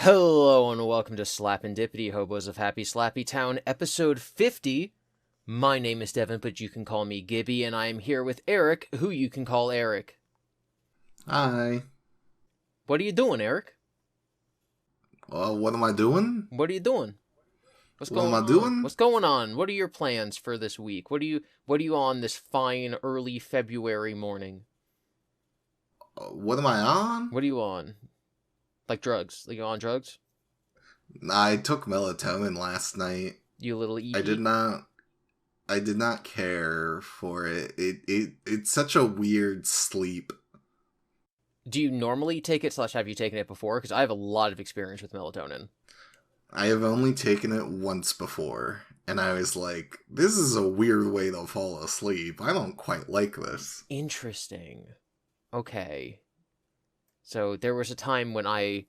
Hello and welcome to Slapendipity, Hobos of Happy Slappy Town, episode 50. My name is Devon, but you can call me Gibby, and I am here with Eric, who you can call Eric. Hi. What are you doing, Eric? What am I doing? What are you doing? What's What going am I on? doing? What's going on? What are your plans for this week? What are you on this fine early February morning? What am I on? What are you on? Like drugs? Like you on drugs? I took melatonin last night. You little I did not care for it. It's such a weird sleep. Do you normally take it, / have you taken it before? Because I have a lot of experience with melatonin. I have only taken it once before, and I was like, this is a weird way to fall asleep. I don't quite like this. Interesting. Okay. So there was a time when I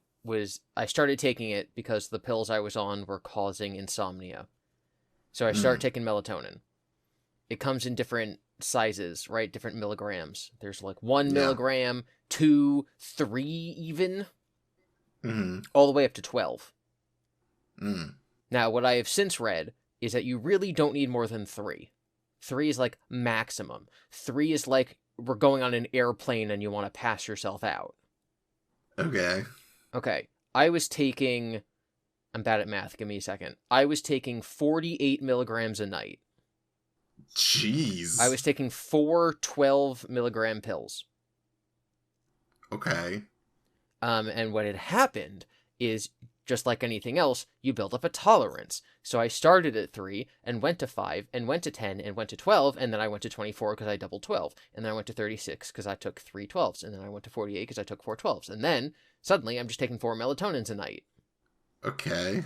started taking it because the pills I was on were causing insomnia. So I started taking melatonin. It comes in different sizes, right? Different milligrams. There's like 1 milligram, 2, 3 even, all the way up to 12. Now, what I have since read is that you really don't need more than 3. 3 is like maximum. 3 is like we're going on an airplane and you want to pass yourself out. Okay. I was taking... I'm bad at math. Give me a second. I was taking 48 milligrams a night. Jeez. I was taking 4 12-milligram pills. Okay. And what had happened is, just like anything else, you build up a tolerance. So I started at 3, and went to 5, and went to 10, and went to 12, and then I went to 24 because I doubled 12. And then I went to 36 because I took 3 12s, and then I went to 48 because I took 4 12s. And then, suddenly, I'm just taking 4 melatonins a night. Okay.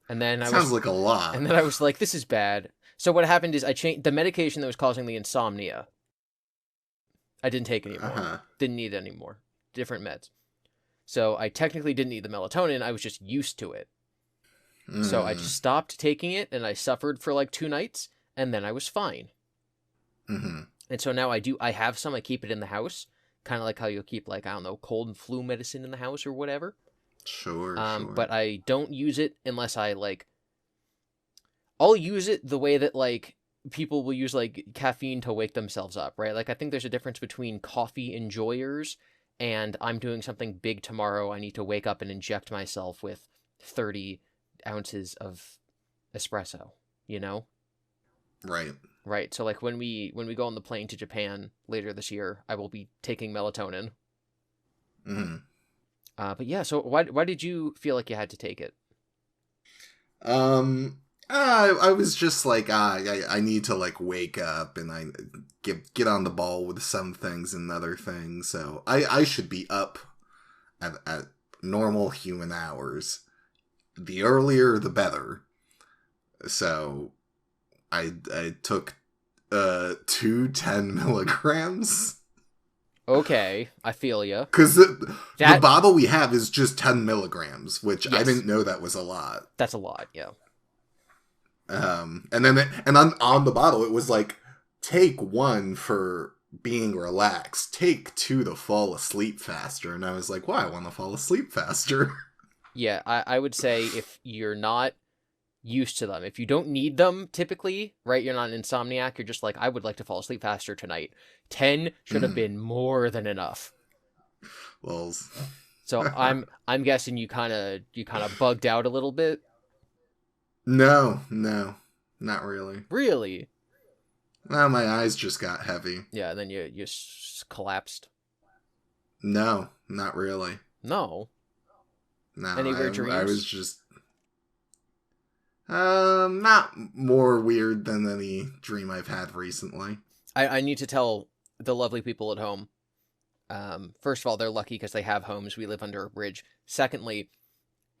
And then Sounds like a lot. And then I was like, this is bad. So what happened is I changed the medication that was causing the insomnia. I didn't take anymore. Didn't need it anymore. Different meds. So I technically didn't need the melatonin. I was just used to it. So I just stopped taking it, and I suffered for like 2 nights, and then I was fine. And so now I have some. I keep it in the house, kind of like how you'll keep, like, I don't know, cold and flu medicine in the house or whatever. Sure. But I don't use it unless I'll use it the way that, like, people will use, like, caffeine to wake themselves up, right? Like, I think there's a difference between coffee enjoyers and I'm doing something big tomorrow. I need to wake up and inject myself with 30 ounces of espresso, you know? Right. Right. So, like, when we go on the plane to Japan later this year, I will be taking melatonin. But yeah, so why did you feel like you had to take it? I was just like, I need to, like, wake up and I get on the ball with some things and other things. So I should be up at normal human hours. The earlier, the better. So I took 2 10 milligrams. Okay, I feel ya. Because the bottle we have is just 10 milligrams, which I didn't know that was a lot. That's a lot, yeah. And then on the bottle, it was like, take 1 for being relaxed, take 2 to fall asleep faster. And I was like, why? I want to fall asleep faster. Yeah, I would say if you're not used to them, if you don't need them typically, right, you're not an insomniac, you're just like, I would like to fall asleep faster tonight. 10 should have been more than enough. Well, so I'm guessing you kind of bugged out a little bit. No, not really. Really? No, my eyes just got heavy. Yeah, and then you collapsed. No, not really. No. Any weird dreams? I was just not more weird than any dream I've had recently. I need to tell the lovely people at home. First of all, they're lucky because they have homes. We live under a bridge. Secondly,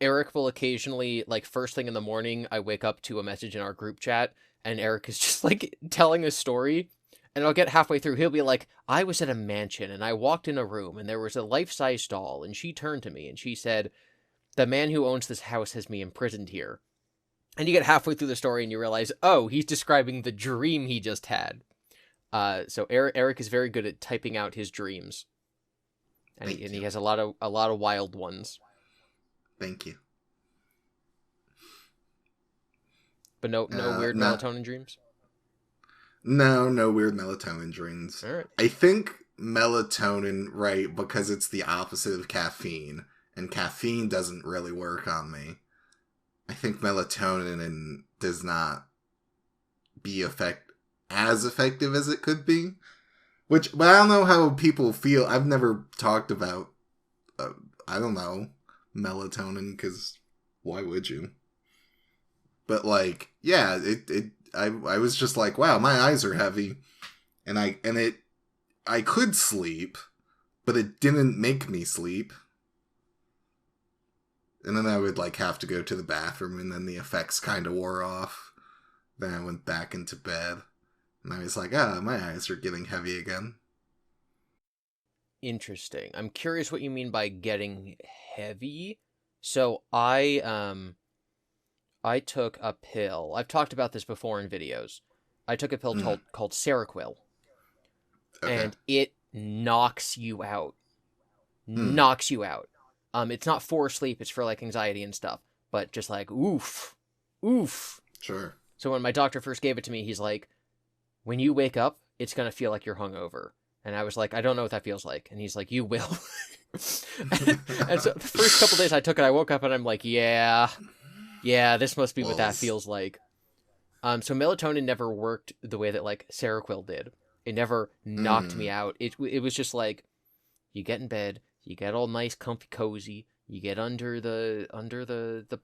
Eric will occasionally, like, first thing in the morning, I wake up to a message in our group chat, and Eric is just, like, telling a story, and I'll get halfway through. He'll be like, I was at a mansion, and I walked in a room, and there was a life-size doll, and she turned to me, and she said, the man who owns this house has me imprisoned here. And you get halfway through the story, and you realize, oh, he's describing the dream he just had. So Eric is very good at typing out his dreams. And he has a lot of wild ones. Thank you. But no weird melatonin dreams? No weird melatonin dreams. All right. I think melatonin, right, because it's the opposite of caffeine, and caffeine doesn't really work on me. I think melatonin does not be as effective as it could be. But I don't know how people feel. I've never talked about, I don't know, melatonin, because why would you? But like, yeah, I was just like, wow, my eyes are heavy, and I could sleep, but it didn't make me sleep. And then I would like have to go to the bathroom, and then the effects kind of wore off. Then I went back into bed, and I was like, my eyes are getting heavy again. Interesting. I'm curious what you mean by getting heavy. So I took a pill. I've talked about this before in videos. I took a pill called Seroquel. Okay. And it knocks you out. Knocks you out. It's not for sleep, it's for like anxiety and stuff. But just like, oof. Sure. So when my doctor first gave it to me, he's like, when you wake up, it's going to feel like you're hungover. And I was like, I don't know what that feels like. And he's like, you will. And so the first couple days I took it, I woke up and I'm like, yeah, this must be what that feels like. So melatonin never worked the way that like Seroquel did. It never knocked me out. It was just like, you get in bed, you get all nice, comfy, cozy. You get under the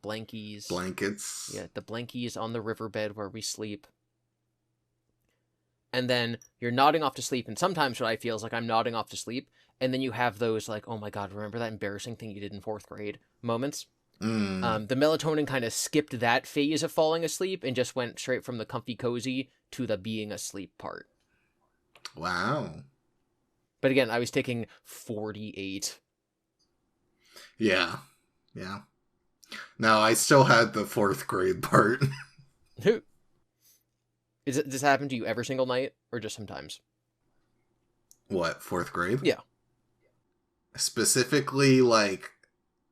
blankies. Blankets. Yeah, the blankies on the riverbed where we sleep. And then you're nodding off to sleep, and sometimes what I feel is like I'm nodding off to sleep, and then you have those like, oh my god, remember that embarrassing thing you did in 4th grade moments? The melatonin kind of skipped that phase of falling asleep and just went straight from the comfy cozy to the being asleep part. Wow. But again, I was taking 48. Yeah. No, I still had the 4th grade part. Does this happen to you every single night, or just sometimes? What, 4th grade? Yeah. Specifically, like,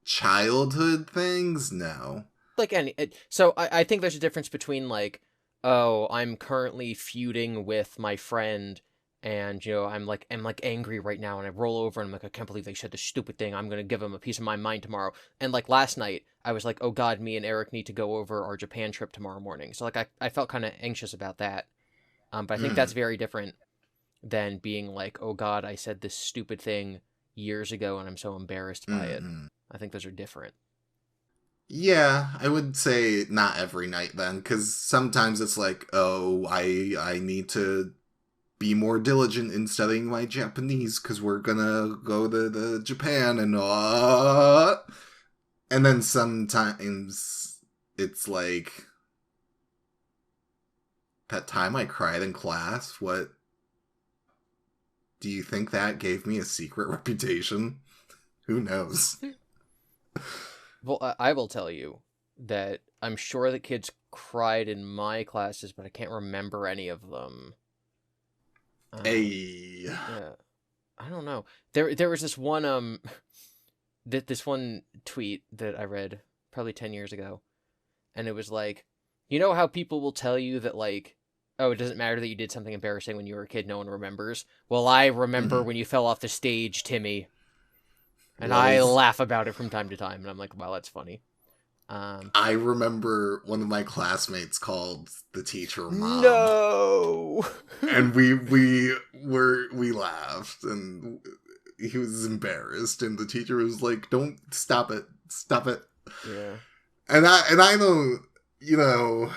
childhood things? No. Like so I think there's a difference between like, oh, I'm currently feuding with my friend, and you know I'm like angry right now, and I roll over and I'm like, I can't believe they said this stupid thing. I'm gonna give them a piece of my mind tomorrow. And like last night, I was like, oh god, me and Eric need to go over our Japan trip tomorrow morning. So like I felt kind of anxious about that. But I think that's very different than being like, oh god, I said this stupid thing years ago and I'm so embarrassed by it. I think those are different. Yeah, I would say not every night then, because sometimes it's like, oh, I need to be more diligent in studying my Japanese because we're gonna go to the Japan and then sometimes it's like that time I cried in class. What do you think that gave me a secret reputation? Who knows? Well, I will tell you that I'm sure that kids cried in my classes, but I can't remember any of them. Yeah. I don't know. There was this one this one tweet that I read probably 10 years ago, and it was like, you know how people will tell you that like, oh, it doesn't matter that you did something embarrassing when you were a kid, no one remembers. Well, I remember when you fell off the stage, Timmy. And I laugh about it from time to time, and I'm like, wow, that's funny. I remember one of my classmates called the teacher mom. No! And we laughed, and he was embarrassed, and the teacher was like, don't, stop it. Yeah. And I don't, you know,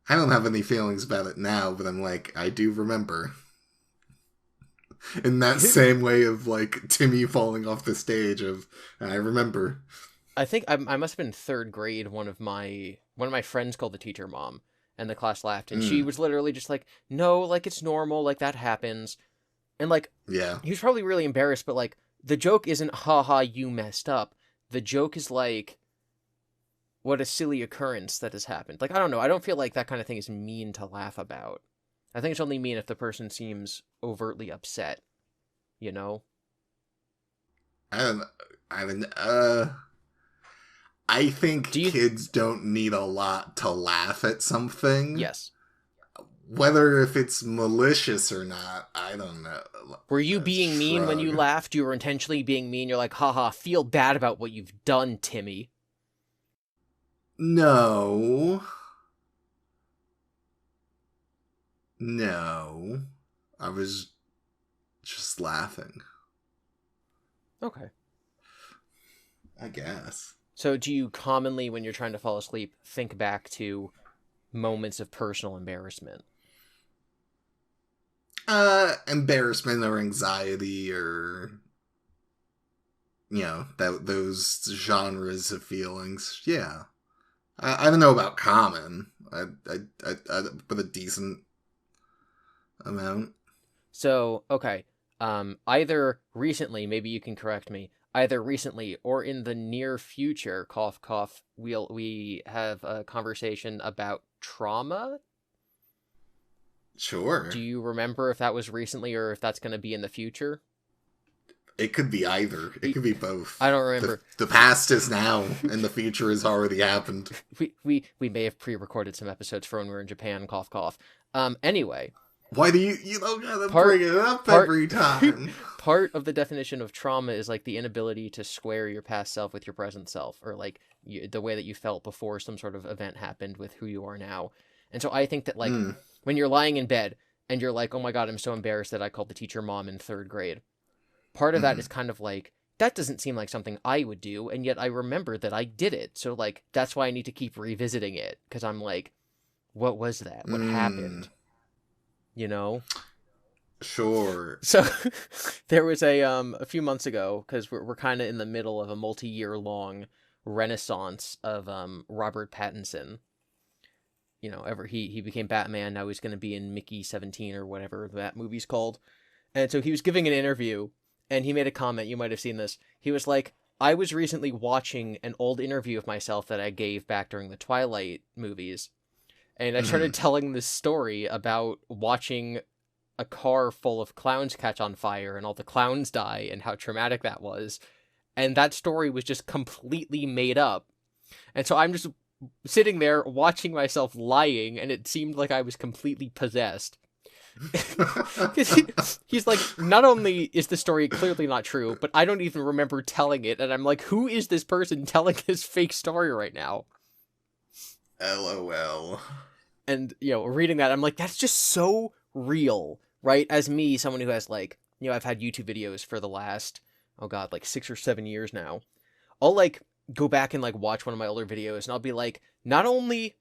I don't have any feelings about it now, but I'm like, I do remember. In that same way of like Timmy falling off the stage I remember. I think I must have been 3rd grade. One of my friends called the teacher mom, and the class laughed, and she was literally just like, no, like it's normal, like that happens. And like, yeah, he was probably really embarrassed, but like the joke isn't haha you messed up. The joke is like, what a silly occurrence that has happened. Like, I don't know, I don't feel like that kind of thing is mean to laugh about. I think it's only mean if the person seems overtly upset, you know? I don't I think Do you... kids don't need a lot to laugh at something. Yes. Whether if it's malicious or not, I don't know. Were you being mean when you laughed? You were intentionally being mean. You're like, haha, feel bad about what you've done, Timmy. No. No. I was just laughing. Okay. I guess. So do you commonly, when you're trying to fall asleep, think back to moments of personal embarrassment? Embarrassment or anxiety or, you know, those genres of feelings. Yeah. I don't know about common. But a decent amount. So, okay. Either recently, maybe you can correct me, either recently or in the near future, cough, cough, we have a conversation about trauma. Sure. Do you remember if that was recently or if that's going to be in the future? It could be either. It could be both. I don't remember. The past is now, and the future has already happened. We may have pre-recorded some episodes for when we were in Japan, cough, cough. Anyway. Why do you don't gotta bring it up every time? Part of the definition of trauma is like the inability to square your past self with your present self, or like the way that you felt before some sort of event happened with who you are now. And so I think that like when you're lying in bed and you're like, oh my God, I'm so embarrassed that I called the teacher mom in 3rd grade. Part of that is kind of like, that doesn't seem like something I would do. And yet I remember that I did it. So like, that's why I need to keep revisiting it. Cause I'm like, what was that? What happened? You know? Sure. So there was a few months ago, because we're kind of in the middle of a multi-year long renaissance of Robert Pattinson. You know, he became Batman. Now he's going to be in Mickey 17 or whatever that movie's called. And so he was giving an interview, and he made a comment. You might have seen this. He was like, I was recently watching an old interview of myself that I gave back during the Twilight movies. And I started telling this story about watching a car full of clowns catch on fire and all the clowns die and how traumatic that was. And that story was just completely made up. And so I'm just sitting there watching myself lying, and it seemed like I was completely possessed. He's like, not only is the story clearly not true, but I don't even remember telling it. And I'm like, who is this person telling this fake story right now? LOL. And, you know, reading that, I'm like, that's just so real, right? As me, someone who has, like, you know, I've had YouTube videos for the last, oh God, like 6 or 7 years now. I'll, like, go back and, like, watch one of my older videos, and I'll be like, not only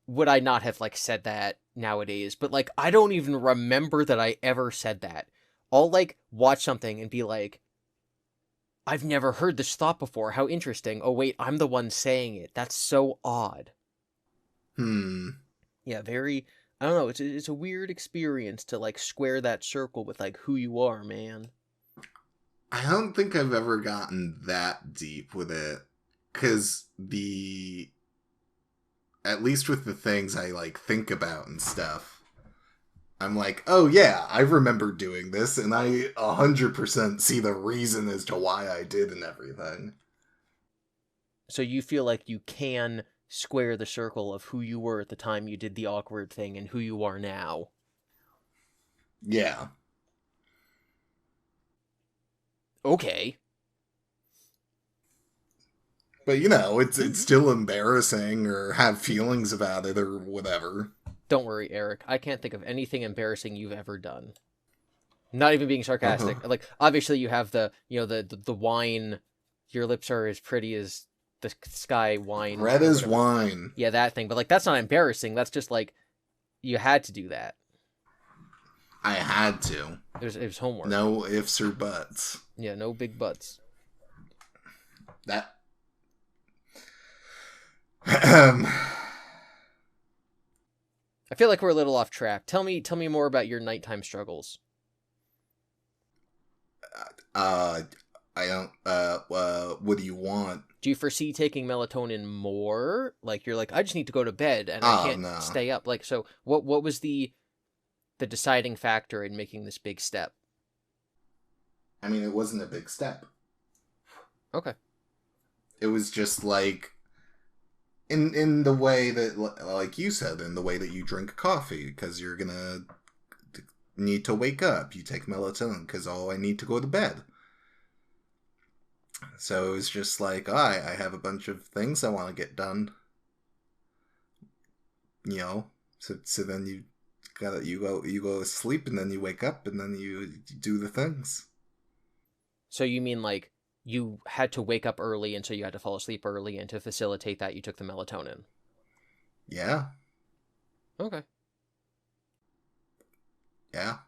would I not have, like, said that nowadays, but, like, I don't even remember that I ever said that. I'll, like, watch something and be like, I've never heard this thought before. How interesting. Oh, wait, I'm the one saying it. That's so odd. Yeah, very, I don't know, it's a weird experience to, like, square that circle with, like, who you are, man. I don't think I've ever gotten that deep with it, because at least with the things I, like, think about and stuff, I'm like, oh yeah, I remember doing this, and I 100% see the reason as to why I did and everything. So you feel like you can square the circle of who you were at the time you did the awkward thing and who you are now. Yeah. Okay. But, you know, it's still embarrassing or have feelings about it or whatever. Don't worry, Eric. I can't think of anything embarrassing you've ever done. Not even being sarcastic. Like, obviously you have the, you know, the wine, your lips are as pretty as the sky wine. Red as wine. Yeah, that thing. But, like, that's not embarrassing. That's just, like, you had to do that. I had to. It was homework. No ifs or buts. Yeah, no big buts. That... I feel like we're a little off track. Tell me more about your nighttime struggles. I don't, what do you want? Do you foresee taking melatonin more? Like, you're like, I just need to go to bed and I can't stay up. Like, so what was the deciding factor in making this big step? I mean, it wasn't a big step. Okay. It was just like in the way that, like you said, in the way that you drink coffee, because you're gonna need to wake up. You take melatonin because, oh, I need to go to bed. So it was just like, I have a bunch of things I want to get done. You know, so then you go to sleep, and then you wake up, and then you do the things. So you mean like you had to wake up early, and so you had to fall asleep early, and to facilitate that, you took the melatonin? Yeah. Okay. Yeah.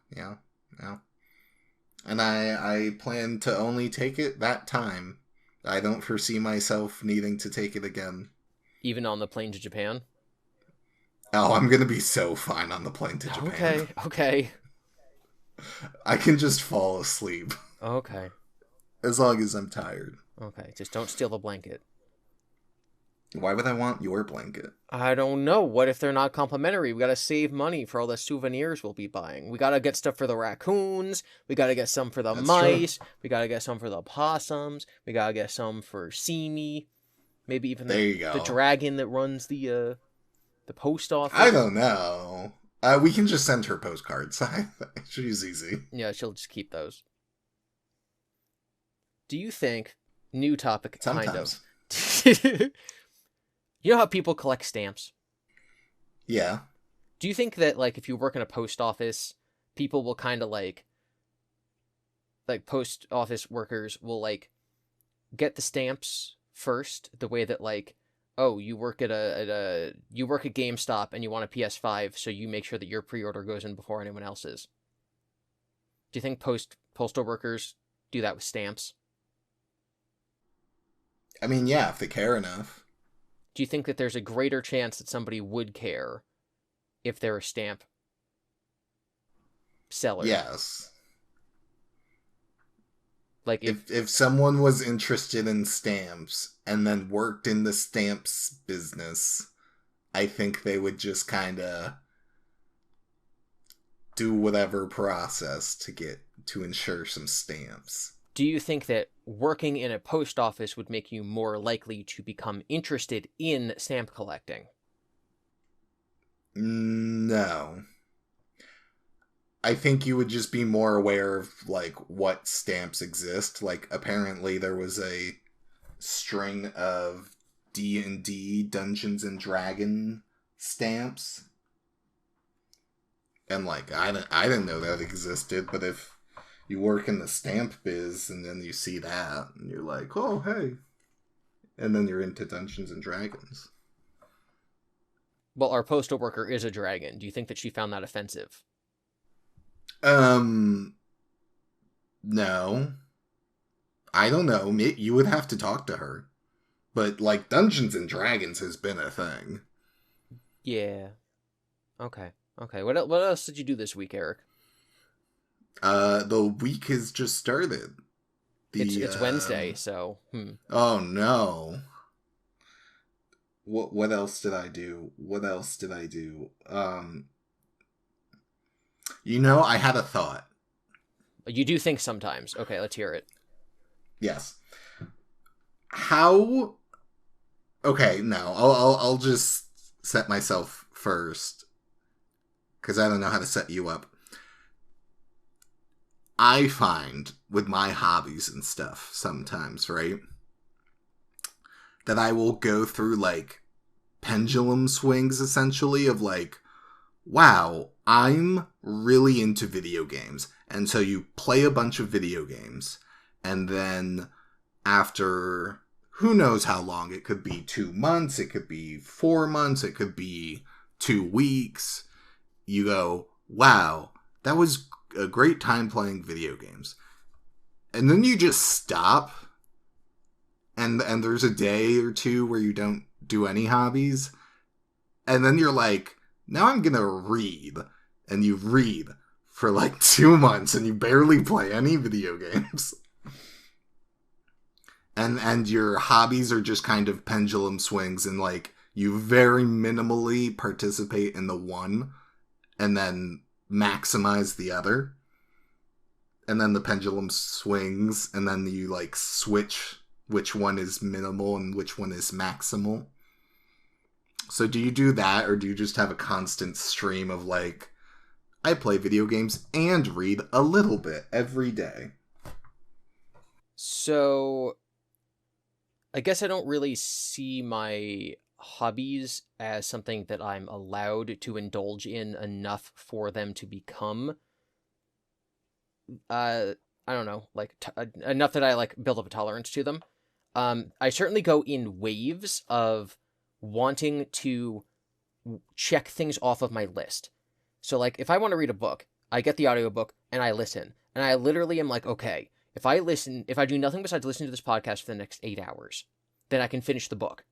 And I plan to only take it that time. I don't foresee myself needing to take it again. Even on the plane to Japan? Oh, I'm gonna be so fine on the plane to Japan. Okay. I can just fall asleep. Okay. As long as I'm tired. Okay, just don't steal the blanket. Why would I want your blanket? I don't know. What if they're not complimentary? We gotta save money for all the souvenirs we'll be buying. We gotta get stuff for the raccoons. We gotta get some for the mice. True. We gotta get some for the possums. We gotta get some for Simi. Maybe even the dragon that runs the post office. I don't know. We can just send her postcards. She's easy. Yeah, she'll just keep those. Do you think, new topic, Sometimes. kind of. You know how people collect stamps? Yeah. Do you think that, like, if you work in a post office, people will kind of, like, post office workers will, like, get the stamps first, the way that, like, oh, you work at GameStop and you want a PS5, so you make sure that your pre-order goes in before anyone else's? Do you think postal workers do that with stamps? I mean, yeah, if they care enough. Do you think that there's a greater chance that somebody would care if they're a stamp seller? Yes. Like if someone was interested in stamps and then worked in the stamps business, I think they would just kind of do whatever process to ensure some stamps. Do you think that working in a post office would make you more likely to become interested in stamp collecting? No. I think you would just be more aware of, like, what stamps exist. Like, apparently there was a string of D&D, Dungeons and Dragon stamps. And, like, I didn't know that existed, but if you work in the stamp biz and then you see that and you're like, oh, hey. And then you're into Dungeons and Dragons. Well, our postal worker is a dragon. Do you think that she found that offensive? No. I don't know. You would have to talk to her. But, like, Dungeons and Dragons has been a thing. Yeah. Okay. What else did you do this week, Eric? The week has just started. It's Wednesday, so. Oh no. What else did I do? I had a thought. You do think sometimes. Okay, let's hear it. Yes. How? Okay, no. I'll just set myself first, because I don't know how to set you up. I find with my hobbies and stuff sometimes, right, that I will go through, like, pendulum swings, essentially, of, like, wow, I'm really into video games. And so you play a bunch of video games, and then after who knows how long, it could be 2 months, it could be 4 months, it could be 2 weeks, you go, wow, that was a great time playing video games. And then you just stop, and there's a day or two where you don't do any hobbies, and then you're like, now I'm gonna read. And you read for like 2 months and you barely play any video games. And your hobbies are just kind of pendulum swings, and like you very minimally participate in the one and then maximize the other. And then the pendulum swings, and then you like switch which one is minimal and which one is maximal. So do you do that, or do you just have a constant stream of like, I play video games and read a little bit every day? So I guess I don't really see my hobbies as something that I'm allowed to indulge in enough for them to become I don't know, like enough that I like build up a tolerance to them. I certainly go in waves of wanting to check things off of my list. So like if I want to read a book, I get the audiobook and I listen. And I literally am like, okay, if I do nothing besides listen to this podcast for the next 8 hours, then I can finish the book.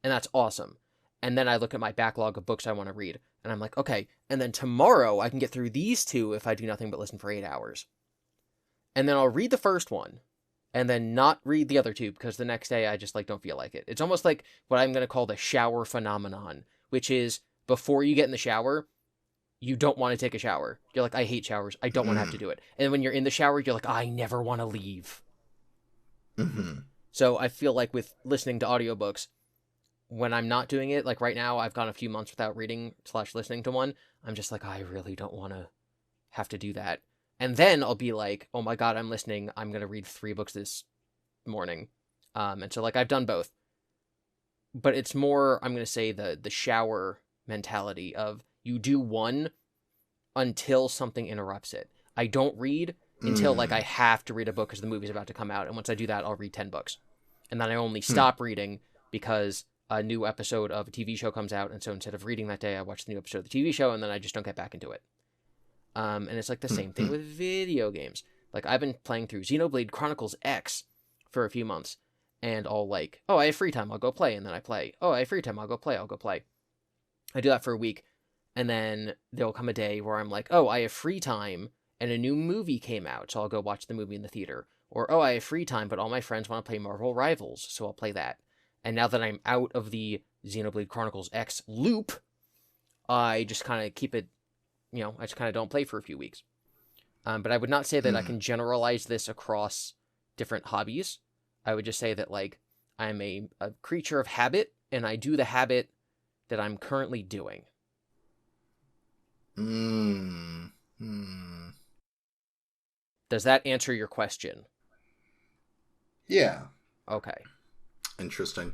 And that's awesome. And then I look at my backlog of books I want to read, and I'm like, okay, and then tomorrow I can get through these two if I do nothing but listen for 8 hours. And then I'll read the first one, and then not read the other two, because the next day I just like don't feel like it. It's almost like what I'm going to call the shower phenomenon, which is before you get in the shower, you don't want to take a shower. You're like, I hate showers. I don't want to have to do it. And when you're in the shower, you're like, I never want to leave. Mm-hmm. So I feel like with listening to audiobooks, when I'm not doing it, like right now, I've gone a few months without reading / listening to one. I'm just like, I really don't want to have to do that. And then I'll be like, oh my God, I'm listening. I'm going to read 3 books this morning. And so like I've done both. But it's more, I'm going to say the shower mentality of you do one until something interrupts it. I don't read until like I have to read a book because the movie's about to come out. And once I do that, I'll read 10 books. And then I only stop reading because a new episode of a TV show comes out. And so instead of reading that day, I watch the new episode of the TV show and then I just don't get back into it. And it's like the same thing with video games. Like I've been playing through Xenoblade Chronicles X for a few months. And I'll like, oh, I have free time, I'll go play. And then I play. Oh, I have free time, I'll go play. I do that for a week. And then there'll come a day where I'm like, oh, I have free time and a new movie came out, so I'll go watch the movie in the theater. Or, oh, I have free time, but all my friends want to play Marvel Rivals, so I'll play that. And now that I'm out of the Xenoblade Chronicles X loop, I just kind of keep it, I just kind of don't play for a few weeks. But I would not say that I can generalize this across different hobbies. I would just say that, like, I'm a creature of habit, and I do the habit that I'm currently doing. Does that answer your question? Yeah. Okay. Interesting.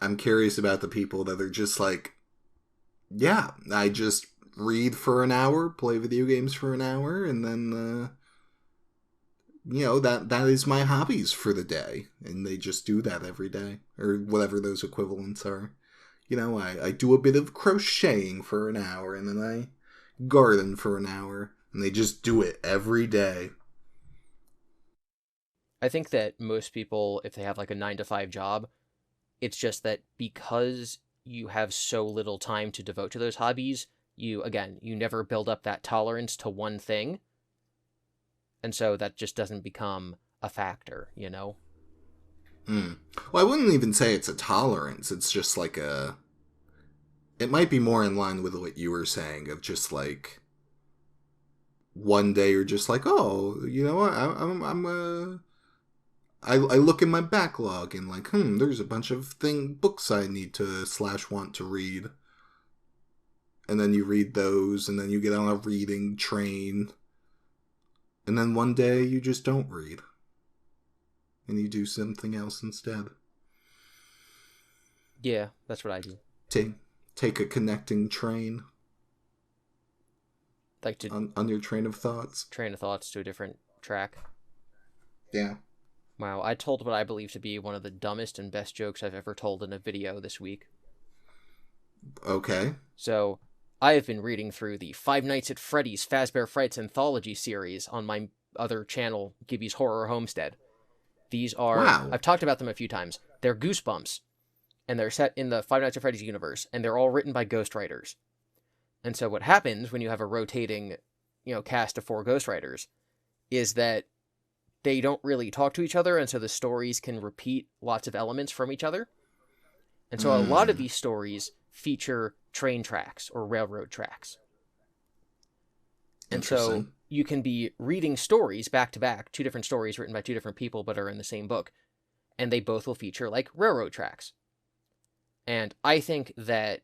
I'm curious about the people that are just like, yeah, I just read for an hour, play video games for an hour, and then, that is my hobbies for the day. And they just do that every day, or whatever those equivalents are. I do a bit of crocheting for an hour, and then I garden for an hour, and they just do it every day. I think that most people, if they have like a 9-to-5 job, it's just that because you have so little time to devote to those hobbies, you never build up that tolerance to one thing. And so that just doesn't become a factor, Well, I wouldn't even say it's a tolerance. It's just like it might be more in line with what you were saying of just like one day you're just like, oh, I look in my backlog and like, there's a bunch of books I need to / want to read. And then you read those, and then you get on a reading train. And then one day you just don't read. And you do something else instead. Yeah, that's what I do. Take a connecting train. Like to on your train of thoughts. Train of thoughts to a different track. Yeah. Wow, I told what I believe to be one of the dumbest and best jokes I've ever told in a video this week. Okay. So, I have been reading through the Five Nights at Freddy's Fazbear Frights Anthology series on my other channel, Gibby's Horror Homestead. These are... Wow. I've talked about them a few times. They're Goosebumps, and they're set in the Five Nights at Freddy's universe, and they're all written by ghostwriters. And so what happens when you have a rotating, cast of 4 ghostwriters is that they don't really talk to each other, and so the stories can repeat lots of elements from each other. And so a lot of these stories feature train tracks or railroad tracks. And so you can be reading stories back to back, 2 different stories written by 2 different people but are in the same book. and they both will feature, like, railroad tracks. And I think that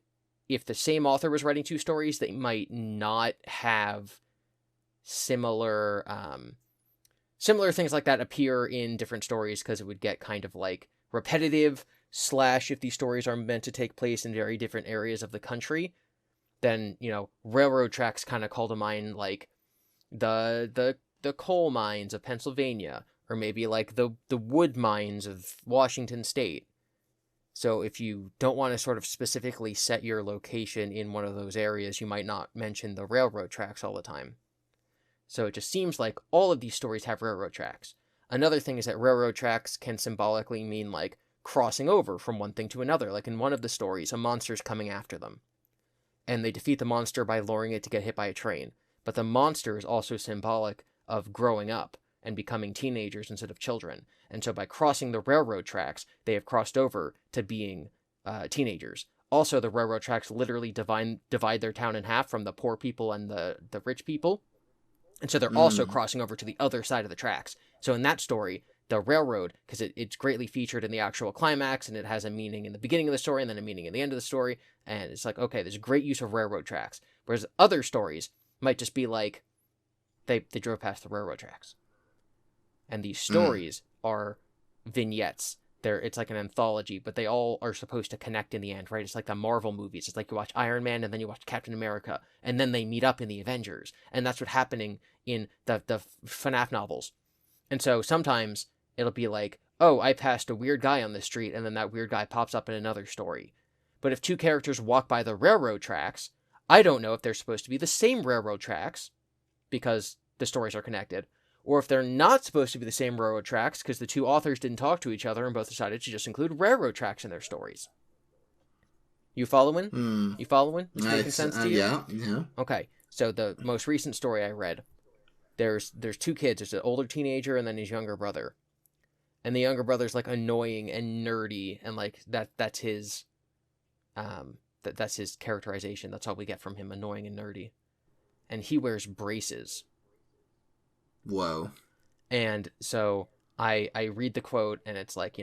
if the same author was writing two stories, they might not have similar things like that appear in different stories, because it would get kind of, like, repetitive, / if these stories are meant to take place in very different areas of the country, then, railroad tracks kind of call to mind, like, the coal mines of Pennsylvania, or maybe, like, the wood mines of Washington State. So if you don't want to sort of specifically set your location in one of those areas, you might not mention the railroad tracks all the time. So it just seems like all of these stories have railroad tracks. Another thing is that railroad tracks can symbolically mean, like, crossing over from one thing to another. Like in one of the stories, a monster's coming after them, and they defeat the monster by luring it to get hit by a train. But the monster is also symbolic of growing up and becoming teenagers instead of children. And so by crossing the railroad tracks, they have crossed over to being teenagers. Also, the railroad tracks literally divide their town in half from the poor people and the rich people. And so they're also crossing over to the other side of the tracks. So in that story, the railroad, because it's greatly featured in the actual climax, and it has a meaning in the beginning of the story and then a meaning in the end of the story, and it's like, okay, there's great use of railroad tracks. Whereas other stories might just be like, they drove past the railroad tracks. And these stories are vignettes. It's like an anthology, but they all are supposed to connect in the end, right? It's like the Marvel movies. It's like you watch Iron Man and then you watch Captain America, and then they meet up in the Avengers. And that's what's happening in the FNAF novels. And so sometimes it'll be like, oh, I passed a weird guy on the street, and then that weird guy pops up in another story. But if two characters walk by the railroad tracks, I don't know if they're supposed to be the same railroad tracks, because the stories are connected, or if they're not supposed to be the same railroad tracks because the two authors didn't talk to each other and both decided to just include railroad tracks in their stories. You following? You following? It's making sense to you? Yeah. Okay, so the most recent story I read, there's two kids. There's an older teenager and then his younger brother. And the younger brother's, like, annoying and nerdy, and, like, that's his that's his characterization. That's all we get from him, annoying and nerdy. And he wears braces. Whoa. And so I read the quote, and it's like,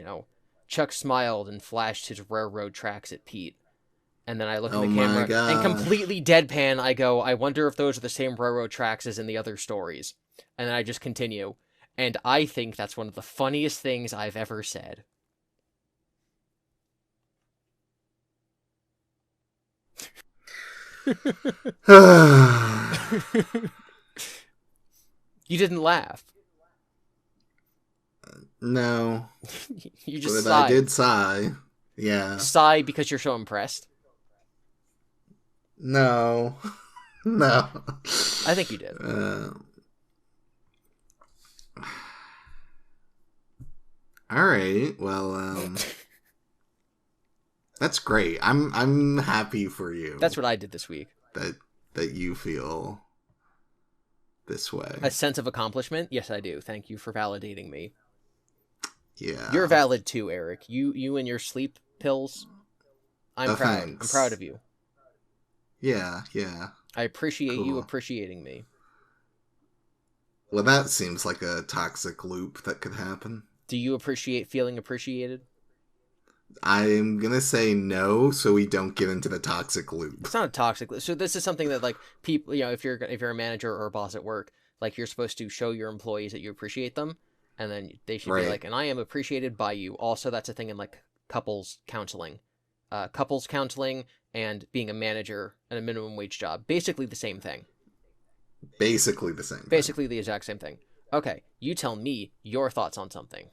Chuck smiled and flashed his railroad tracks at Pete. And then I look at the camera, and completely deadpan, I go, I wonder if those are the same railroad tracks as in the other stories. And then I just continue. And I think that's one of the funniest things I've ever said. You didn't laugh. No. You just but sighed. I did sigh. Yeah. Sigh because you're so impressed? No. No. I think you did. All right. Well, that's great. I'm happy for you. That's what I did this week. That you feel this way. A sense of accomplishment? Yes, I do. Thank you for validating me. Yeah. You're valid too, Eric. You and your sleep pills. I'm proud. Thanks. I'm proud of you. Yeah. I appreciate you appreciating me. Well, that seems like a toxic loop that could happen. Do you appreciate feeling appreciated? I'm gonna say no, so we don't get into the toxic loop. It's not a toxic loop. So this is something that, like, people, if you're a manager or a boss at work, like, you're supposed to show your employees that you appreciate them, and then they should be like, and I am appreciated by you. Also, that's a thing in, like, couples counseling and being a manager at a minimum wage job. Basically the same thing. Basically the exact same thing. Okay, you tell me your thoughts on something.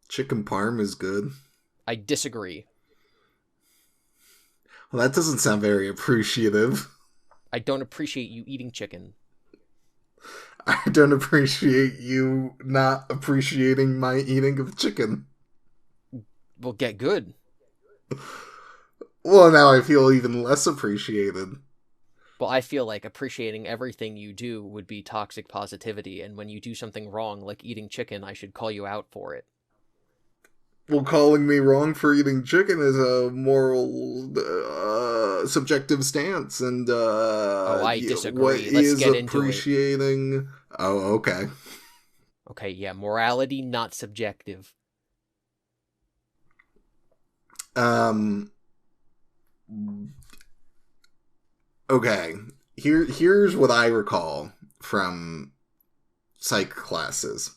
Chicken parm is good. I disagree. Well, that doesn't sound very appreciative. I don't appreciate you eating chicken. I don't appreciate you not appreciating my eating of chicken. Well, get good. Well, now I feel even less appreciated. Well, I feel like appreciating everything you do would be toxic positivity, and when you do something wrong, like eating chicken, I should call you out for it. Well, calling me wrong for eating chicken is a moral, subjective stance, and I disagree. Let's get into it. Appreciating. Oh, okay. Okay, yeah, morality, not subjective. Um. Okay. Here's what I recall from psych classes.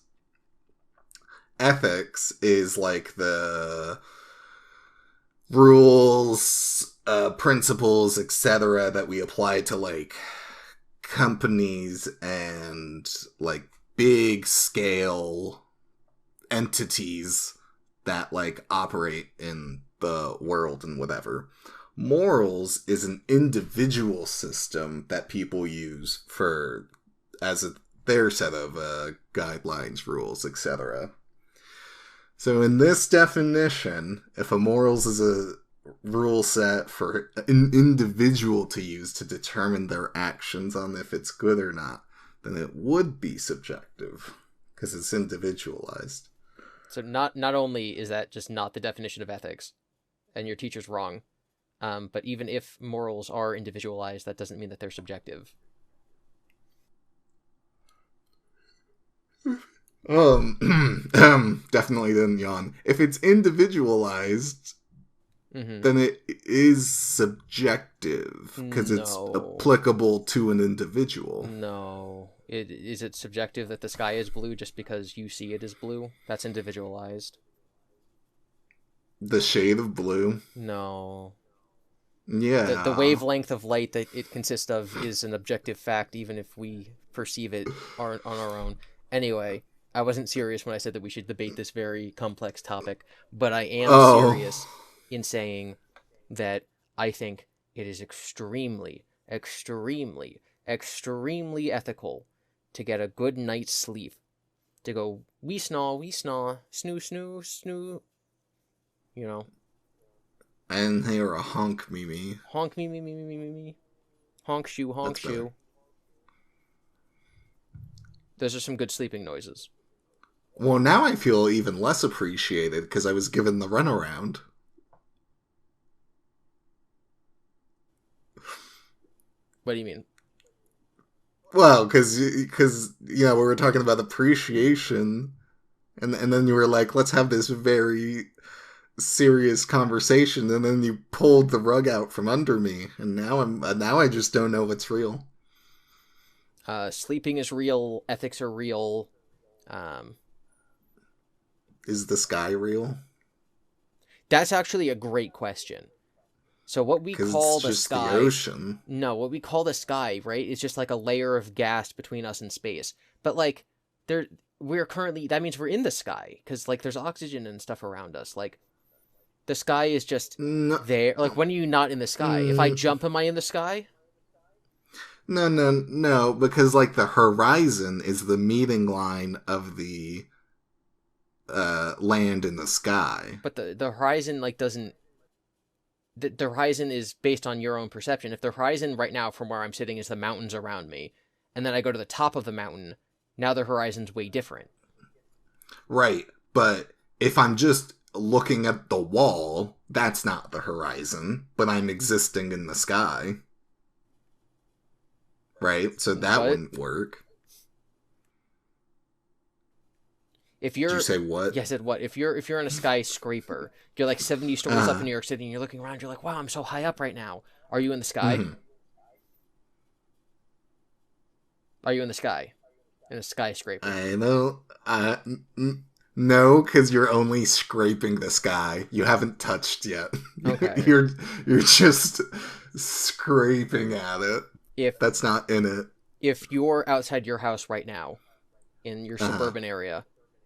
Ethics is like the rules, principles, etc. that we apply to like companies and like big scale entities that like operate in the world and whatever. Morals is an individual system that people use for their set of guidelines, rules, etc. So in this definition, if a morals is a rule set for an individual to use to determine their actions on if it's good or not, then it would be subjective because it's individualized. So not only is that just not the definition of ethics, and your teacher's wrong, but even if morals are individualized, that doesn't mean that they're subjective. Definitely didn't yawn. If it's individualized, then it is subjective because it's applicable to an individual. No. Is it subjective that the sky is blue just because you see it as blue? That's individualized. The shade of blue? No. Yeah. The wavelength of light that it consists of is an objective fact, even if we perceive it on our own. Anyway, I wasn't serious when I said that we should debate this very complex topic, but I am serious in saying that I think it is extremely, extremely, extremely ethical to get a good night's sleep. To go, wee snaw, snoo, snoo, snoo. You know. I didn't hear a honk, Mimi. Honk, me, me, me, me, me, me, me. Honk shoe, honk shoe. Those are some good sleeping noises. Well, now I feel even less appreciated because I was given the runaround. What do you mean? Well, because you know we were talking about appreciation, and then you were like, let's have this very serious conversation, and then you pulled the rug out from under me, and now I just don't know what's real. Sleeping is real. Ethics are real. Is the sky real? That's actually a great question. So what we call the sky, the ocean. No, what we call the sky, right, is just like a layer of gas between us and space. But like, that means we're in the sky because like there's oxygen and stuff around us. Like, the sky is just there. Like, when are you not in the sky? If I jump, am I in the sky? No, because like the horizon is the meeting line of the land in the sky. But the horizon like doesn't. The horizon is based on your own perception. If the horizon right now from where I'm sitting is the mountains around me, and then I go to the top of the mountain, now the horizon's way different. Right, but if I'm just looking at the wall, that's not the horizon, but I'm existing in the sky. Right? So that wouldn't work. If you're, did you say what? Yeah, I said what? If you're in a skyscraper, you're like 70 stories up in New York City, and you're looking around, you're like, wow, I'm so high up right now. Are you in the sky? Mm-hmm. Are you in the sky? In a skyscraper? I know. No, because you're only scraping the sky. You haven't touched yet. Okay. You're just scraping at it. That's not in it. If you're outside your house right now, in your suburban area,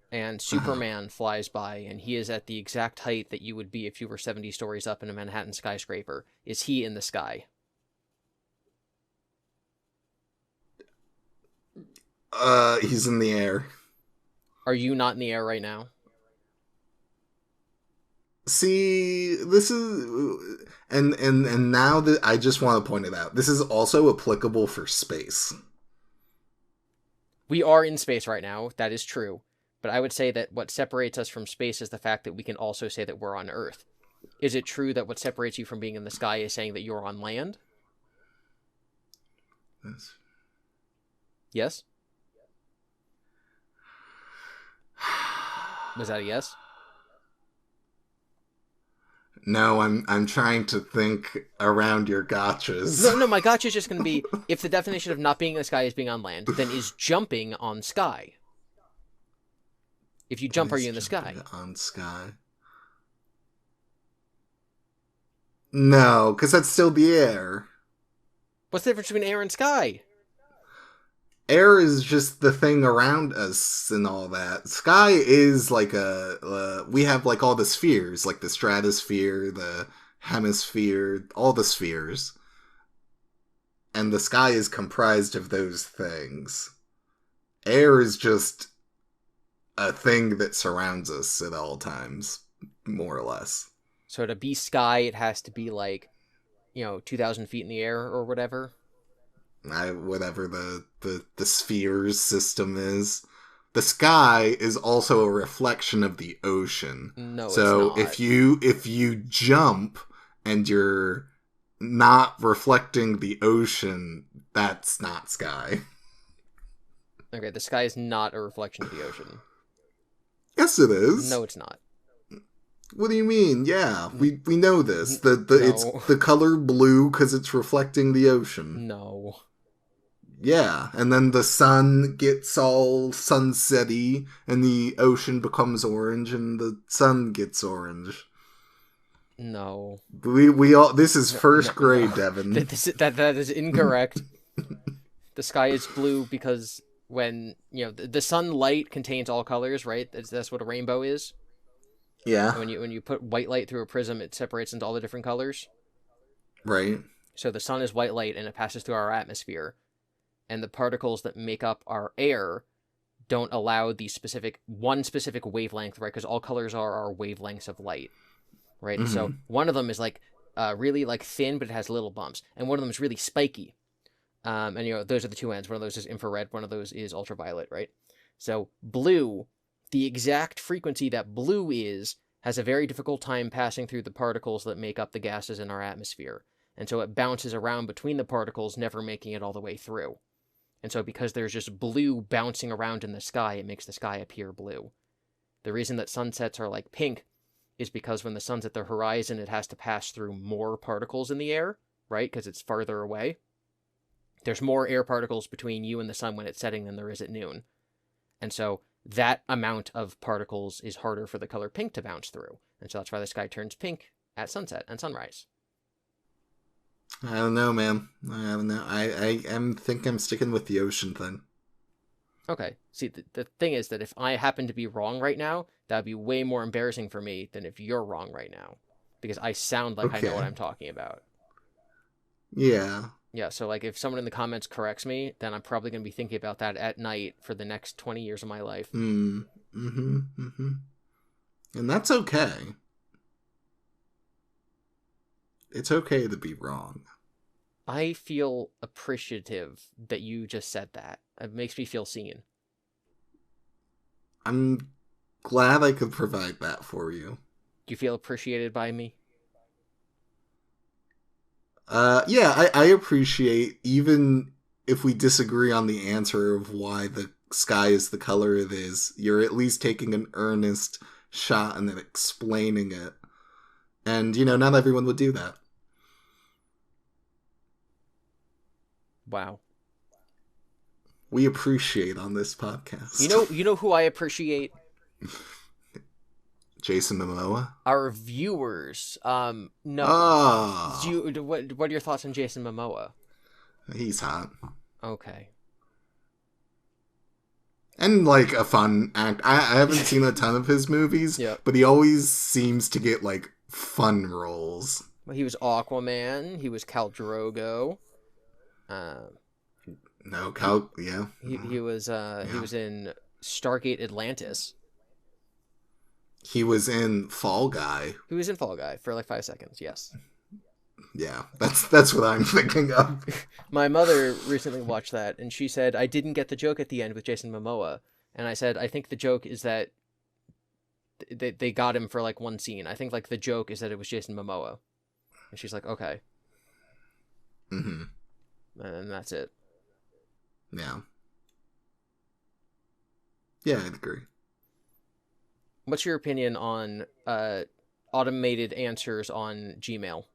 and Superman flies by, and he is at the exact height that you would be if you were 70 stories up in a Manhattan skyscraper, is he in the sky? He's in the air. Are you not in the air right now? See, this is... And now that I just want to point it out, this is also applicable for space. We are in space right now, that is true. But I would say that what separates us from space is the fact that we can also say that we're on Earth. Is it true that what separates you from being in the sky is saying that you're on land? Yes? Was that a yes? No, I'm trying to think around your gotchas. No, my gotcha is just going to be, if the definition of not being in the sky is being on land, then is jumping on sky? If you jump, are you in the sky? On sky. No, because that's still the air. What's the difference between air and sky? Air is just the thing around us and all that. Sky is like we have like all the spheres, like the stratosphere, the hemisphere, all the spheres. And the sky is comprised of those things. Air is just a thing that surrounds us at all times, more or less. So to be sky, it has to be like, 2,000 feet in the air or whatever. Whatever the spheres system is. The sky is also a reflection of the ocean. No, so it's not. if you jump and you're not reflecting the ocean, that's not sky. Okay, the sky is not a reflection of the ocean. Yes, it is. No, it's not. What do you mean? Yeah, we know this. No. It's the color blue because it's reflecting the ocean. No. Yeah, and then the sun gets all sunsetty, and the ocean becomes orange, and the sun gets orange. No. We all. This is first grade, Devon. That is incorrect. The sky is blue because when the sunlight contains all colors, right? That's what a rainbow is. Yeah. And when you put white light through a prism, it separates into all the different colors. Right. So the sun is white light, and it passes through our atmosphere. And the particles that make up our air don't allow one specific wavelength, right? Because all colors are wavelengths of light, right? Mm-hmm. So one of them is like really like thin, but it has little bumps, and one of them is really spiky. And those are the two ends. One of those is infrared, one of those is ultraviolet, right? So blue, the exact frequency that blue is, has a very difficult time passing through the particles that make up the gases in our atmosphere. And so it bounces around between the particles, never making it all the way through. And so because there's just blue bouncing around in the sky, it makes the sky appear blue. The reason that sunsets are like pink is because when the sun's at the horizon, it has to pass through more particles in the air, right? Because it's farther away. There's more air particles between you and the sun when it's setting than there is at noon. And so that amount of particles is harder for the color pink to bounce through. And so that's why the sky turns pink at sunset and sunrise. I don't know, man. I don't know. I think I'm sticking with the ocean thing. Okay. See, the thing is that if I happen to be wrong right now, that would be way more embarrassing for me than if you're wrong right now. Because I sound like I know what I'm talking about. Yeah. Yeah, so like if someone in the comments corrects me, then I'm probably going to be thinking about that at night for the next 20 years of my life. And that's okay. It's okay to be wrong. I feel appreciative that you just said that. It makes me feel seen. I'm glad I could provide that for you. Do you feel appreciated by me? Yeah, I appreciate, even if we disagree on the answer of why the sky is the color it is, you're at least taking an earnest shot and then explaining it. And, not everyone would do that. Wow. We appreciate on this podcast. You know who I appreciate? Jason Momoa? Our viewers. No. Oh. What are your thoughts on Jason Momoa? He's hot. Okay. And, like, a fun act. I haven't seen a ton of his movies, but he always seems to get, like, fun roles. Well, he was Aquaman. He was Khal Drogo. Yeah. He was in Stargate Atlantis. He was in Fall Guy. He was in Fall Guy for like 5 seconds, yes. Yeah, that's what I'm thinking of. My mother recently watched that, and she said, I didn't get the joke at the end with Jason Momoa. And I said, I think the joke is that they got him for like one scene. I think like the joke is that it was Jason Momoa. And she's like, okay. Mm-hmm. And that's it. Yeah. Yeah, I'd agree. What's your opinion on automated answers on Gmail?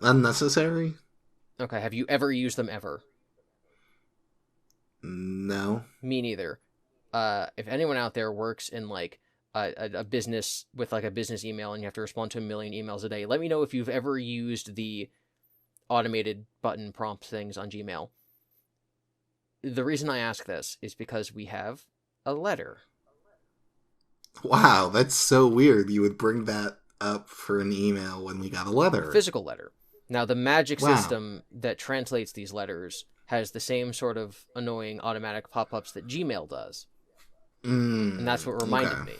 Unnecessary? Okay, have you ever used them ever? No. Me neither. If anyone out there works in like a business with like a business email and you have to respond to 1 million emails a day, let me know if you've ever used the automated button prompt things on Gmail. The reason I ask this is because we have a letter. Wow, that's so weird. You would bring that up for an email when we got a letter. A physical letter. Now, the magic Wow. system that translates these letters has the same sort of annoying automatic pop-ups that Gmail does. And that's what reminded me.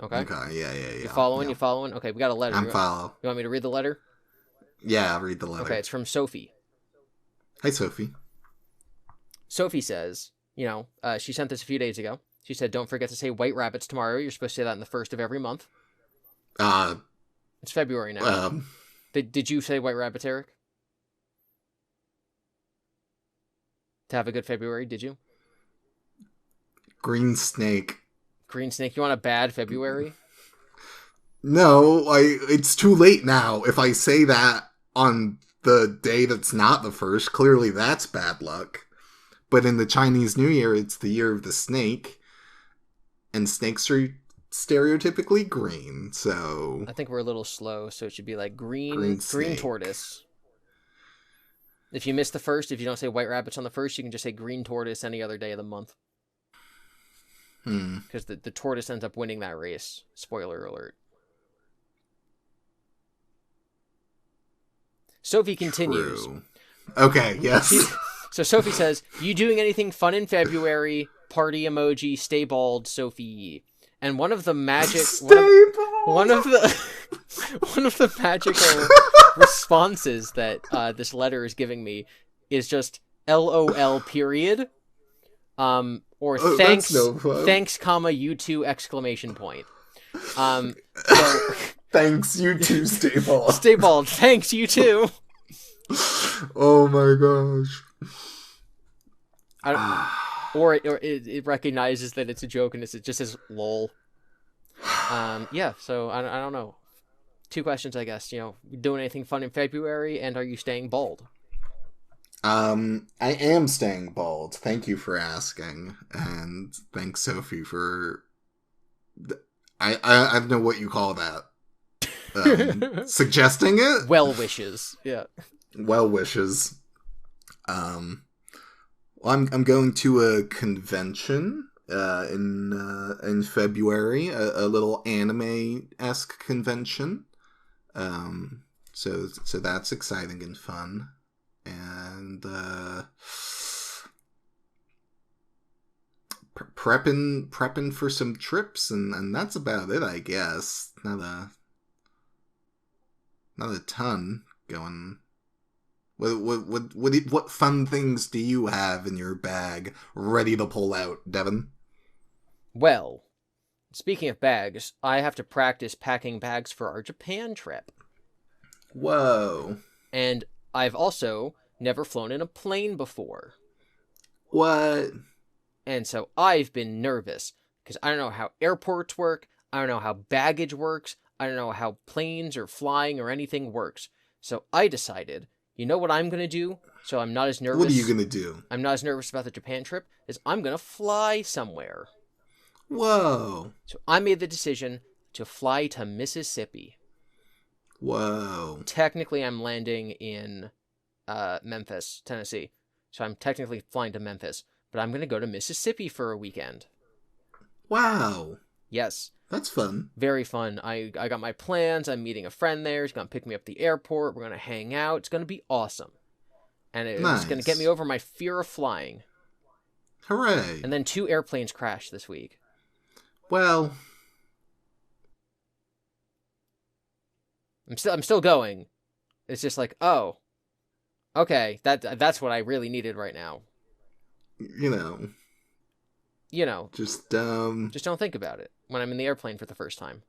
Okay? Okay, yeah. You following? Yeah. You following? Okay, we got a letter. I'm follow. You want me to read the letter? Yeah, I'll read the letter. Okay, it's from Sophie. Hi, Sophie. Sophie says, she sent this a few days ago. She said, don't forget to say white rabbits tomorrow. You're supposed to say that in the first of every month. It's February now. Did you say white rabbits, Eric? To have a good February, did you? Green snake. Green snake, you want a bad February? No, it's too late now. If I say that on the day that's not the first, clearly that's bad luck. But in the Chinese New Year, it's the year of the snake. And snakes are stereotypically green, so... I think we're a little slow, so it should be like green tortoise. If you miss the first, if you don't say white rabbits on the first, you can just say green tortoise any other day of the month. Because the tortoise ends up winning that race. Spoiler alert. Sophie continues. True. Okay, yes. So Sophie says, you doing anything fun in February? Party emoji, stay bald, Sophie. And one of the magic... one of the magical responses that this letter is giving me is just LOL period. Or thanks, comma, you too, exclamation point. So, thanks, you too, stay bald. Stay bald, thanks, you too. Oh my gosh. Or it recognizes that it's a joke and it just says lol. Yeah, so I don't know. 2 questions, I guess. Doing anything fun in February, and are you staying bald? I am staying bald. Thank you for asking, and thanks, Sophie, for... I don't know what you call that. Suggesting it? Well wishes, yeah. Well wishes. Well, I'm going to a convention in February, a little anime-esque convention. So that's exciting and fun. And prepping for some trips, and that's about it, I guess. Not a ton going. What fun things do you have in your bag ready to pull out, Devon? Well, speaking of bags, I have to practice packing bags for our Japan trip. Whoa. And I've also never flown in a plane before. What? And so I've been nervous, because I don't know how airports work, I don't know how baggage works, I don't know how planes or flying or anything works. So I decided, you know what I'm going to do? So I'm not as nervous. What are you going to do? I'm not as nervous about the Japan trip, is I'm going to fly somewhere. Whoa. So I made the decision to fly to Mississippi. Whoa. Technically, I'm landing in Memphis, Tennessee. So I'm technically flying to Memphis. But I'm going to go to Mississippi for a weekend. Wow. Yes. That's fun. Very fun. I got my plans. I'm meeting a friend there. He's going to pick me up at the airport. We're going to hang out. It's going to be awesome. And it's going to get me over my fear of flying. Hooray. And then 2 airplanes crashed this week. Well, I'm still going. It's just like, oh, okay, that's what I really needed right now. Just don't think about it when I'm in the airplane for the first time.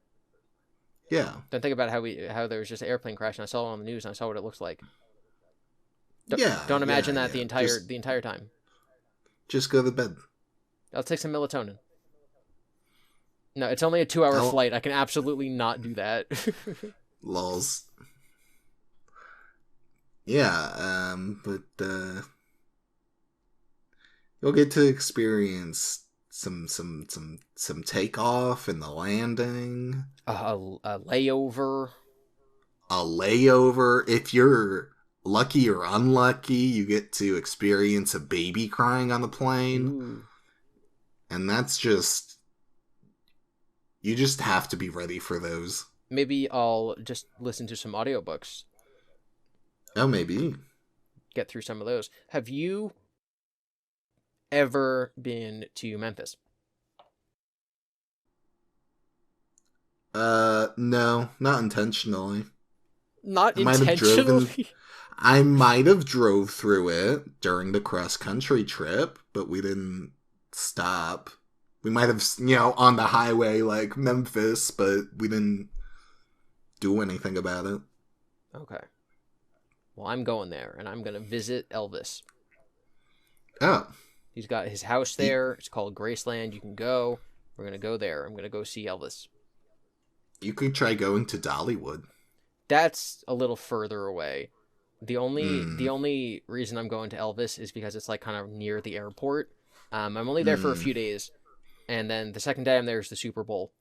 Yeah. Don't think about how there was just an airplane crash and I saw it on the news and I saw what it looks like. Don't imagine that the entire time. Just go to bed. I'll take some melatonin. No, it's only a 2-hour Oh. flight. I can absolutely not do that. Lols. Yeah, but you'll get to experience some takeoff and the landing. A layover. A layover. If you're lucky or unlucky, you get to experience a baby crying on the plane. Ooh. And that's just... You just have to be ready for those. Maybe I'll just listen to some audiobooks. Oh, maybe. Get through some of those. Have you ever been to Memphis? No, not intentionally. Not I might have driven. intentionally? I might have drove through it during the cross-country trip, but we didn't stop. We might have, on the highway like Memphis, but we didn't do anything about it. Okay. Well, I'm going there, and I'm going to visit Elvis. Oh. He's got his house there. It's called Graceland. You can go. We're going to go there. I'm going to go see Elvis. You could try going to Dollywood. That's a little further away. The only reason I'm going to Elvis is because it's like kind of near the airport. I'm only there for a few days, and then the second day I'm there is the Super Bowl.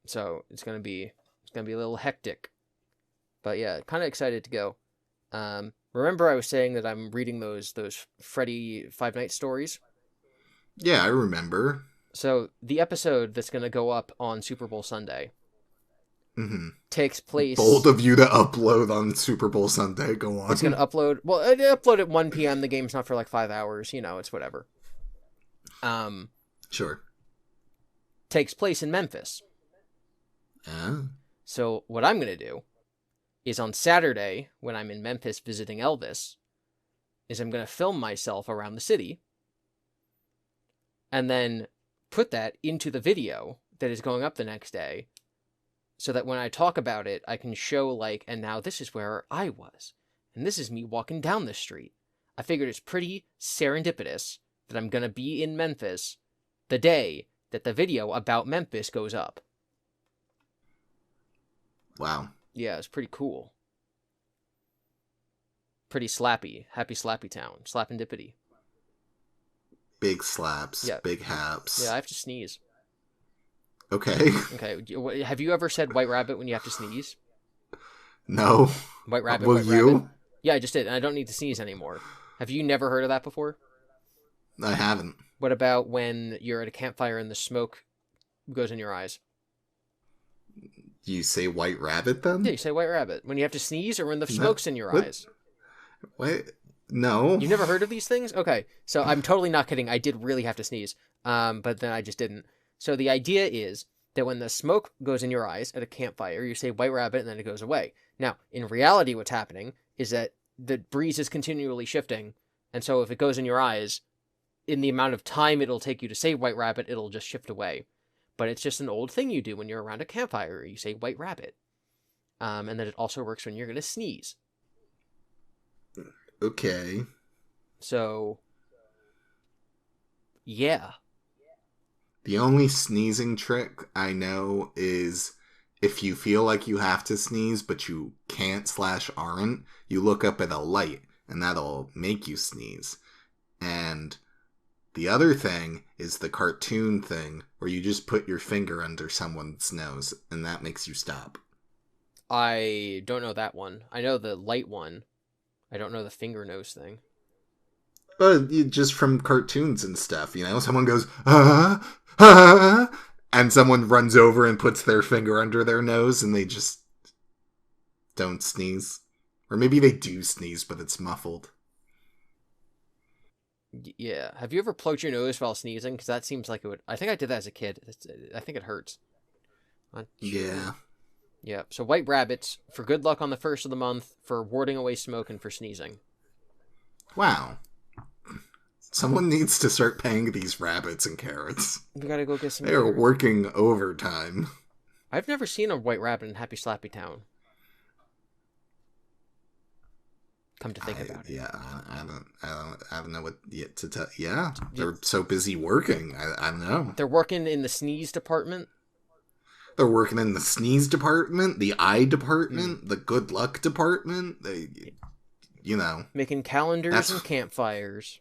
So it's gonna be a little hectic. But yeah, kind of excited to go. Remember I was saying that I'm reading those Freddy Five Nights stories? Yeah, I remember. So the episode that's gonna go up on Super Bowl Sunday takes place... Bold of you to upload on Super Bowl Sunday. Go on. It's going to upload... Well, I upload at 1 p.m. The game's not for like 5 hours. It's whatever. Sure. Takes place in Memphis. So what I'm going to do is on Saturday, when I'm in Memphis visiting Elvis, is I'm going to film myself around the city and then put that into the video that is going up the next day, so that when I talk about it, I can show, like, and now this is where I was. And this is me walking down the street. I figured it's pretty serendipitous that I'm going to be in Memphis the day that the video about Memphis goes up. Wow. Yeah, it's pretty cool. Pretty slappy. Happy Slappy Town. Slapendipity. Big slaps. Yeah. Big haps. Yeah, I have to sneeze. Okay. Okay. Have you ever said White Rabbit when you have to sneeze? No. White Rabbit, Will White you? Rabbit. Yeah, I just did. And I don't need to sneeze anymore. Have you never heard of that before? I haven't. What about when you're at a campfire and the smoke goes in your eyes? You say White Rabbit then? Yeah, you say White Rabbit. When you have to sneeze or when the smoke's in your eyes? What? No. You've never heard of these things? Okay. So I'm totally not kidding. I did really have to sneeze. But then I just didn't. So the idea is that when the smoke goes in your eyes at a campfire, you say White Rabbit and then it goes away. Now, in reality, what's happening is that the breeze is continually shifting. And so if it goes in your eyes, in the amount of time it'll take you to say White Rabbit, it'll just shift away. But it's just an old thing you do when you're around a campfire. You say White Rabbit. And then it also works when you're going to sneeze. Okay. So, yeah. The only sneezing trick I know is if you feel like you have to sneeze, but you can't/aren't, you look up at a light, and that'll make you sneeze. And the other thing is the cartoon thing, where you just put your finger under someone's nose, and that makes you stop. I don't know that one. I know the light one. I don't know the finger nose thing. But just from cartoons and stuff, someone goes, and someone runs over and puts their finger under their nose, and they just don't sneeze. Or maybe they do sneeze, but it's muffled. Yeah. Have you ever plugged your nose while sneezing? Because that seems like it would... I think I did that as a kid. I think it hurts. Yeah. Yeah. So White Rabbits, for good luck on the first of the month, for warding away smoke, and for sneezing. Wow. Someone needs to start paying these rabbits and carrots. We gotta go get some... They are working overtime. I've never seen a White Rabbit in Happy Slappy Town. Come to think about it. Yeah, I don't know what yet to tell. Yeah, they're so busy working. I don't know. They're working in the sneeze department. They're working in the sneeze department, the eye department, the good luck department. They, making calendars and campfires.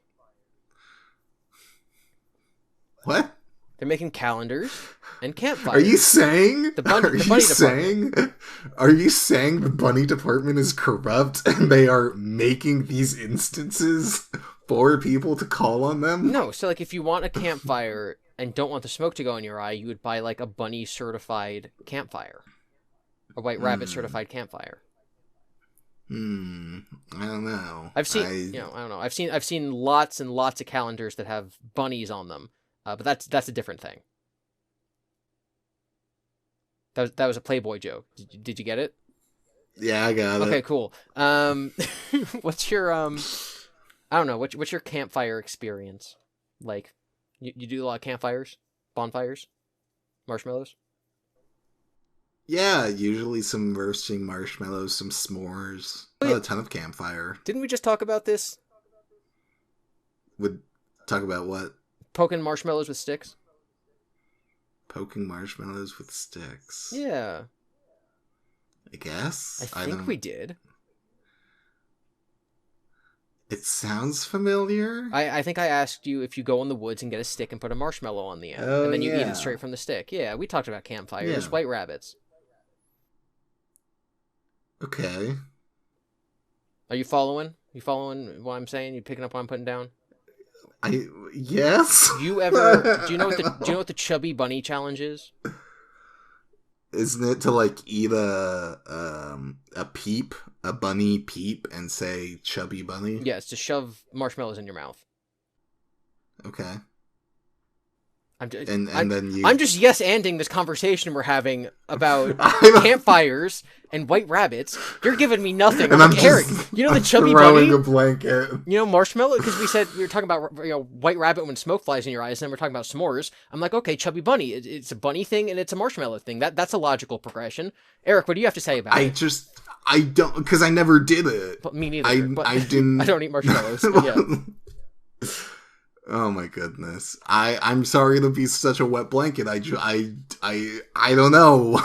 What? They're making calendars and campfires. Are you saying? The bunny department. Are you saying the bunny department is corrupt and they are making these instances for people to call on them? No. So like, if you want a campfire and don't want the smoke to go in your eye, you would buy like a bunny certified campfire, a white rabbit certified campfire. I don't know. I've seen, I don't know. I've seen lots and lots of calendars that have bunnies on them. But that's a different thing. That was a Playboy joke. Did you get it? Yeah, I got it. Okay, cool. What's your I don't know. What's your campfire experience like? You do a lot of campfires, bonfires, marshmallows. Yeah, usually some roasting marshmallows, some s'mores, not a ton of campfire. Didn't we just talk about this? Would talk about what? Poking marshmallows with sticks? Poking marshmallows with sticks. Yeah. I guess. I think we did. It sounds familiar. I think I asked you if you go in the woods and get a stick and put a marshmallow on the end. And then you eat it straight from the stick. Yeah, we talked about campfires, white rabbits. Okay. Are you following? You following what I'm saying? You picking up what I'm putting down? Yes. Do you know what the chubby bunny challenge is? Isn't it to like eat a bunny peep and say chubby bunny? Yeah, it's to shove marshmallows in your mouth. Okay. I'm just yes-anding this conversation we're having about campfires and white rabbits. You're giving me nothing. I'm like, Eric, you know the chubby bunny? Throwing a blanket. You know marshmallow? Because we were talking about white rabbit when smoke flies in your eyes, and then we're talking about s'mores. I'm like, okay, chubby bunny. It's a bunny thing, and it's a marshmallow thing. That's a logical progression. Eric, what do you have to say about it? I don't, because I never did it. But me neither. I didn't. I don't eat marshmallows. Yeah. Oh my goodness. I'm sorry to be such a wet blanket. I don't know.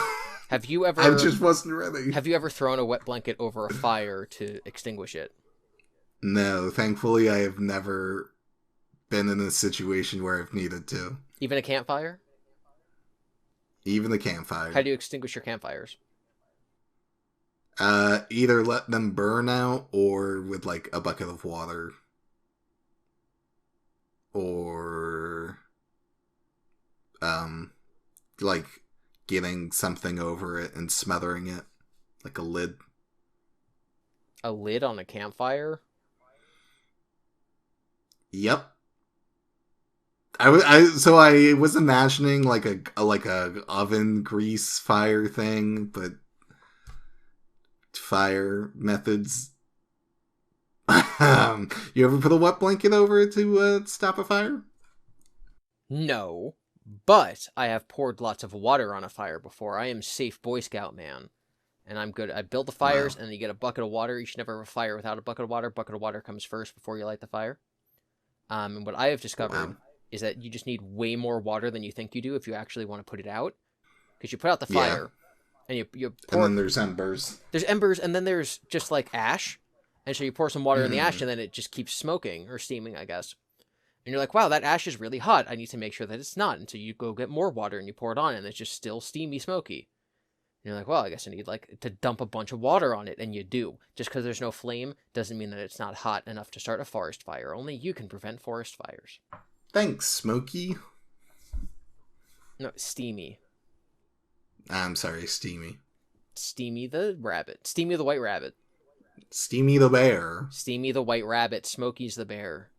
Have you ever... I just wasn't ready. Have you ever thrown a wet blanket over a fire to extinguish it? No, thankfully I have never been in a situation where I've needed to. Even a campfire? Even a campfire. How do you extinguish your campfires? Either let them burn out or with like a bucket of water. Or like getting something over it and smothering it, like a lid. A lid on a campfire? Yep. I was imagining like a oven grease fire thing, but fire methods. You ever put a wet blanket over it to stop a fire? No, but I have poured lots of water on a fire before. I am safe Boy Scout man, and I'm good. I build the fires, and then you get a bucket of water. You should never have a fire without a bucket of water. Bucket of water comes first before you light the fire. And what I have discovered is that you just need way more water than you think you do if you actually want to put it out. Because you put out the fire, and you pour... And then there's embers. There's embers, and then there's just like ash. And so you pour some water in the ash, and then it just keeps smoking, or steaming, I guess. And you're like, wow, that ash is really hot. I need to make sure that it's not. And so you go get more water, and you pour it on, and it's just still steamy, smoky. And you're like, well, I guess I need to dump a bunch of water on it, and you do. Just because there's no flame doesn't mean that it's not hot enough to start a forest fire. Only you can prevent forest fires. Thanks, Smokey. No, steamy. I'm sorry, Steamy. Steamy the rabbit. Steamy the white rabbit. Steamy the bear. Steamy the white rabbit. Smokey's the bear.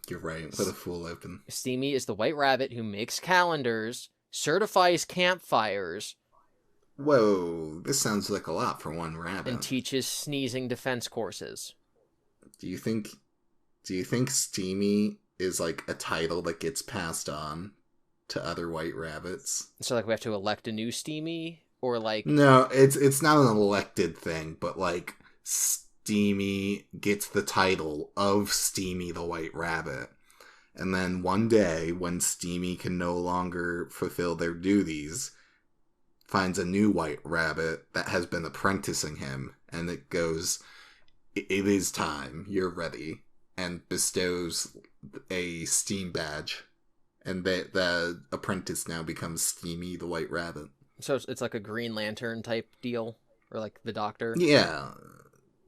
You're right. What a fool I've been. Steamy is the white rabbit who makes calendars, certifies campfires. Whoa, this sounds like a lot for one rabbit. And teaches sneezing defense courses. Do you think Steamy is like a title that gets passed on to other white rabbits? So like we have to elect a new Steamy? Or like... No, it's not an elected thing, but like Steamy gets the title of Steamy the White Rabbit. And then one day, when Steamy can no longer fulfill their duties, finds a new white rabbit that has been apprenticing him, and it goes, "It is time, you're ready," and bestows a steam badge. And the apprentice now becomes Steamy the White Rabbit. So it's like a Green Lantern type deal? Or like the Doctor? Yeah.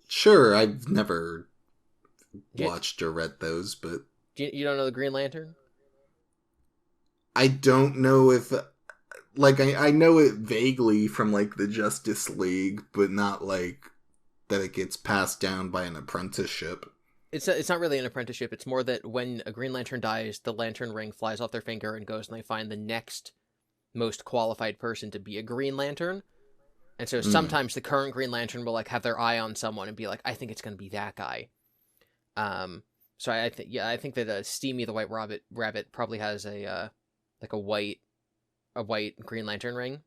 Sure, I've never watched or read those, but... You don't know the Green Lantern? I don't know if... Like, I know it vaguely from, like, the Justice League, but not, like, that it gets passed down by an apprenticeship. It's not really an apprenticeship. It's more that when a Green Lantern dies, the lantern ring flies off their finger and goes, and they find the next most qualified person to be a Green Lantern. And so sometimes the current Green Lantern will like have their eye on someone and be like, I think it's going to be that guy. So I think that Steamy the White Rabbit probably has a white Green Lantern ring.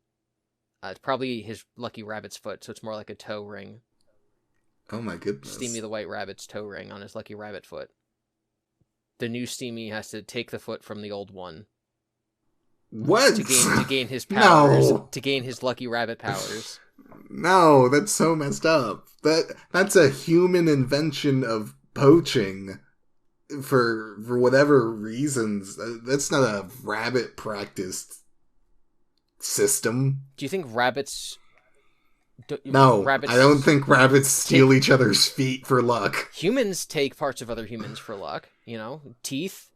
It's probably his lucky rabbit's foot, so it's more like a toe ring. Oh my goodness. Steamy the White Rabbit's toe ring on his lucky rabbit foot. The new Steamy has to take the foot from the old one. What? To gain his powers. No. To gain his lucky rabbit powers. No, that's so messed up. That's a human invention of poaching for whatever reasons. That's not a rabbit practiced system. Do you think rabbits... No, I don't think rabbits steal each other's feet for luck. Humans take parts of other humans for luck. You know, teeth.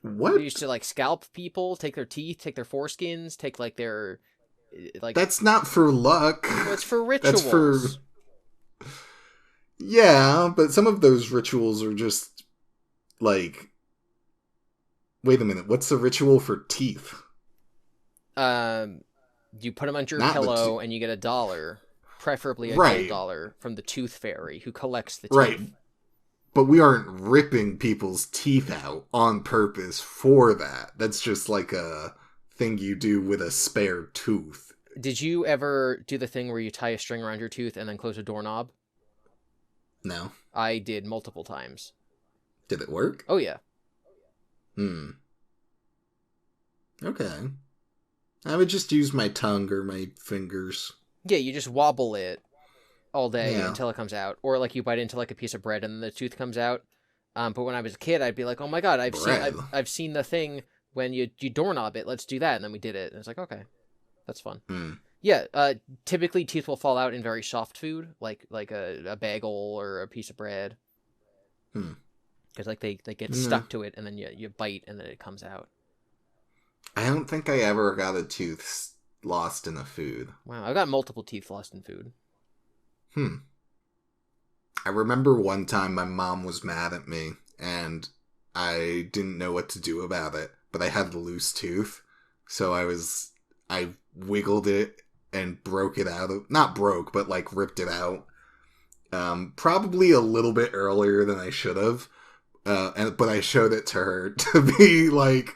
What? They used to like scalp people, take their teeth, take their foreskins, take like their like. That's not for luck. Well, it's for rituals. That's for. Yeah, but some of those rituals are just like. Wait a minute. What's the ritual for teeth? You put them under your pillow and you get $1. Preferably a gold dollar from the tooth fairy who collects the teeth. Right. But we aren't ripping people's teeth out on purpose for that. That's just like a thing you do with a spare tooth. Did you ever do the thing where you tie a string around your tooth and then close a doorknob? No. I did multiple times. Did it work? Oh, yeah. Okay. I would just use my tongue or my fingers. Yeah, you just wobble it all day until it comes out. Or like you bite into like a piece of bread and then the tooth comes out. But when I was a kid, I'd be like, oh my god, I've seen the thing when you doorknob it. Let's do that. And then we did it. And it's like, okay, that's fun. Yeah, typically teeth will fall out in very soft food, like a bagel or a piece of bread. Because like they get stuck to it and then you bite and then it comes out. I don't think I ever got a tooth lost in a food. Wow, I've got multiple teeth lost in food. I remember one time my mom was mad at me, and I didn't know what to do about it, but I had a loose tooth, so I wiggled it and broke it out. Not broke, but like ripped it out. Probably a little bit earlier than I should have, but I showed it to her to be like...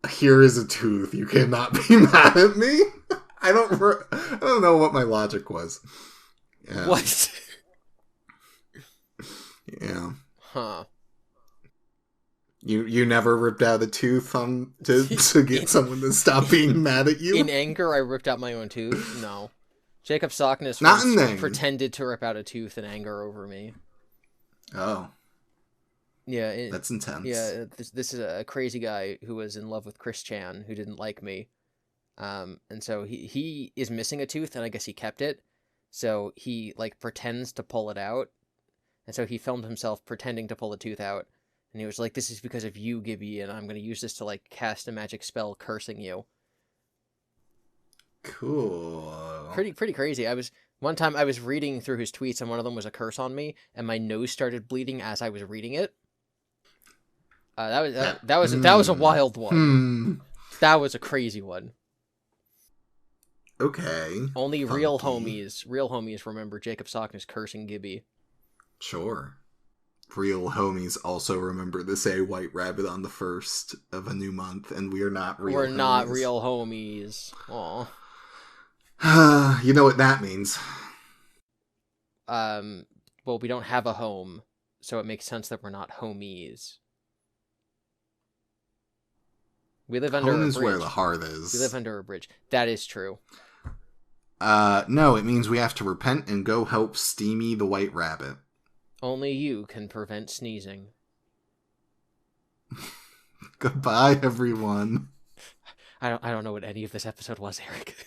Here is a tooth. You cannot be mad at me. I don't know what my logic was. Yeah. What? Yeah. Huh. You never ripped out a tooth to get someone to stop being mad at you? In anger, I ripped out my own tooth? No. Jacob Sockness pretended to rip out a tooth in anger over me. Oh. Yeah, that's intense. Yeah, this is a crazy guy who was in love with Chris Chan, who didn't like me, and so he is missing a tooth, and I guess he kept it. So he like pretends to pull it out, and so he filmed himself pretending to pull the tooth out, and he was like, "This is because of you, Gibby, and I'm going to use this to like cast a magic spell cursing you." Cool. Pretty crazy. One time I was reading through his tweets, and one of them was a curse on me, and my nose started bleeding as I was reading it. That was a wild one. That was a crazy one. Okay. Only real homies remember Jacob Sockness cursing Gibby. Sure. Real homies also remember to say White Rabbit on the 1st of a new month, and we are not real homies. We're not real homies. Aw. You know what that means. well, we don't have a home, so it makes sense that we're not homies. We live under Home a is bridge. where the heart is. We live under a bridge. That is true. No, it means we have to repent and go help Steamy the White Rabbit. Only you can prevent sneezing. Goodbye, everyone. I don't know what any of this episode was, Eric.